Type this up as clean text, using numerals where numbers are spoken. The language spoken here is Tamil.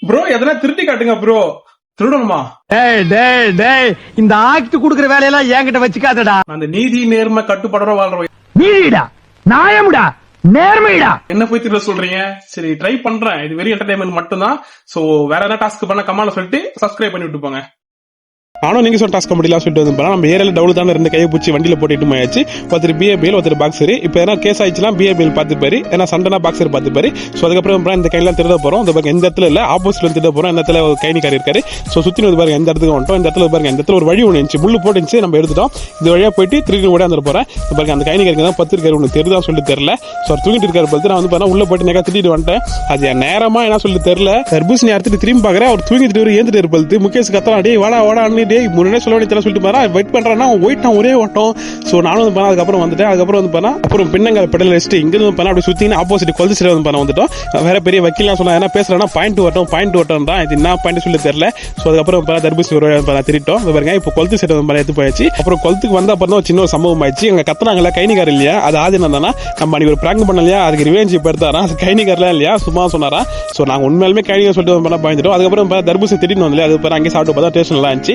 ப்ரோ எதனா திருட்டி காட்டுங்க ப்ரோ. திருடணுமா? இந்த ஆக்ட் குடுக்குற வேலையெல்லாம் என்கிட்ட வச்சுக்காதடா. அந்த நீதி நேர்மை கட்டுப்பாடோட வாழ்றோம். நீதிடா, நியாயம்டா, நேர்மைடா. என்ன போய் திருட சொல்றீங்க? சரி ட்ரை பண்றேன். இது வெறும் என்டர்டைன்மெண்ட் மட்டும் தான். சோ வேற ஏதாவது டாஸ்க் பண்ண கமெண்ட்ல சொல்லிட்டு சப்ஸ்கிரைப் பண்ணி விட்டு போங்க. ஆனா நீங்க சொல்ல டாஸ்க் முடியல சொல்லிட்டு வந்து நம்ம ஏரியால டவுல் தான் ரெண்டு கையை பிடிச்சி வண்டியில போட்டுட்டு ஆயிடுச்சு. ஒருத்தர் பிஏபிஎல் ஒருத்தர் பாக்ஸர். இப்போ ஏன்னா கேஸ் ஆயிடுச்சுன்னா பிஏபிஎல் பார்த்துப்பாரு, ஏன்னா சண்டைனா பாக்ஸர் பார்த்துப்பாரு. ஸோ அதுக்கப்புறம் இந்த கையெல்லாம் திருட போறோம். இந்த பாருங்க எந்த இடத்துல இல்ல, ஆப்போசிட்ல திருட போறோம். இந்த இடத்துல ஒரு கைனிக்காரி இருக்காரு. ஸோ சுத்தி வந்து பாருங்க எந்த இடத்துக்கு வந்துட்டோம். இந்த இடத்துல பாருங்க இந்த இடத்துல ஒரு வழி ஒன்று இருந்துச்சு, முள்ளு போட்டுச்சு, நம்ம எடுத்துட்டோம். இது வழியா போயிட்டு திருடி ஓடி வந்து போறேன். பாருங்க அந்த கைனிக்காரிக்கு தான் 10 இருக்காரு, ஒன்று தெரியுதான் சொல்லி தெரியல. ஸோ தூங்கிட்டு இருக்காரு பார்த்து நான் வந்து பாருங்க உள்ள போயிட்டு நேக்கா திட்டிட்டு வந்துட்டேன். அது நேரமா என்ன சொல்லி தெரியல. தர்பூசணி அறுத்துட்டு திரும்பி பாக்குறேன், அவர் தூங்கிட்டு ஏந்துட்டு இருப்பது. முகேஷ் கத்தலாம், டே வாடா வாடா டே முன்னே சொல்ல சொல்லிட்டு பாரா வெயிட் பண்றேன்னா ஒயிட்டான் ஒரே ஓட்டம். சோ நானும் வந்து பண்ணா அதுக்கப்புறம் வந்துட்டேன். அதுக்கப்புறம் வந்து பண்ணா அப்புறம் பின்னங்கால பெடல் வச்சுட்டு இங்க இருந்து பண்ணா அப்படி சுத்தி ஆப்போசிட் கொல்து சைடு வந்து பண்ண வந்துட்டோம். வேற பெரிய வக்கீலாம் சொன்னா என்ன பேசுறேன்னா பாயிண்ட் வரட்டும் தான். இது என்ன பாயிண்ட் சொல்லி தெரியல. சோ அதுக்கப்புறம் தர்பூசணி ஒரு திருட்டோம். பாருங்க இப்போ கொல்து சைடு வந்து எடுத்து போயாச்சு. அப்புறம் கொல்த்துக்கு வந்த அப்புறம் தான் சின்ன ஒரு சம்பவம் ஆயிடுச்சு. அங்க கத்துனாங்கல்ல கைனிகார் இல்லையா, அது ஆதி என்னன்னா நம்ம அன்னைக்கு ஒரு பிராங்க் பண்ணலையா, அதுக்கு ரிவெஞ்ச் எடுத்தாரா, அது கைனிகார்லாம் இல்லையா சும்மா சொன்னாரா. சோ நாங்க உண்மையிலுமே கைனிகார் சொல்லிட்டு பண்ண பயந்துட்டோம். அதுக்கப்புறம் தர்பூசணி திடீர்னு வந்து அது அங்கே சாப்பிட்டு பார்த்தா டேஸ்ட் நல்லா இருந்துச்சு.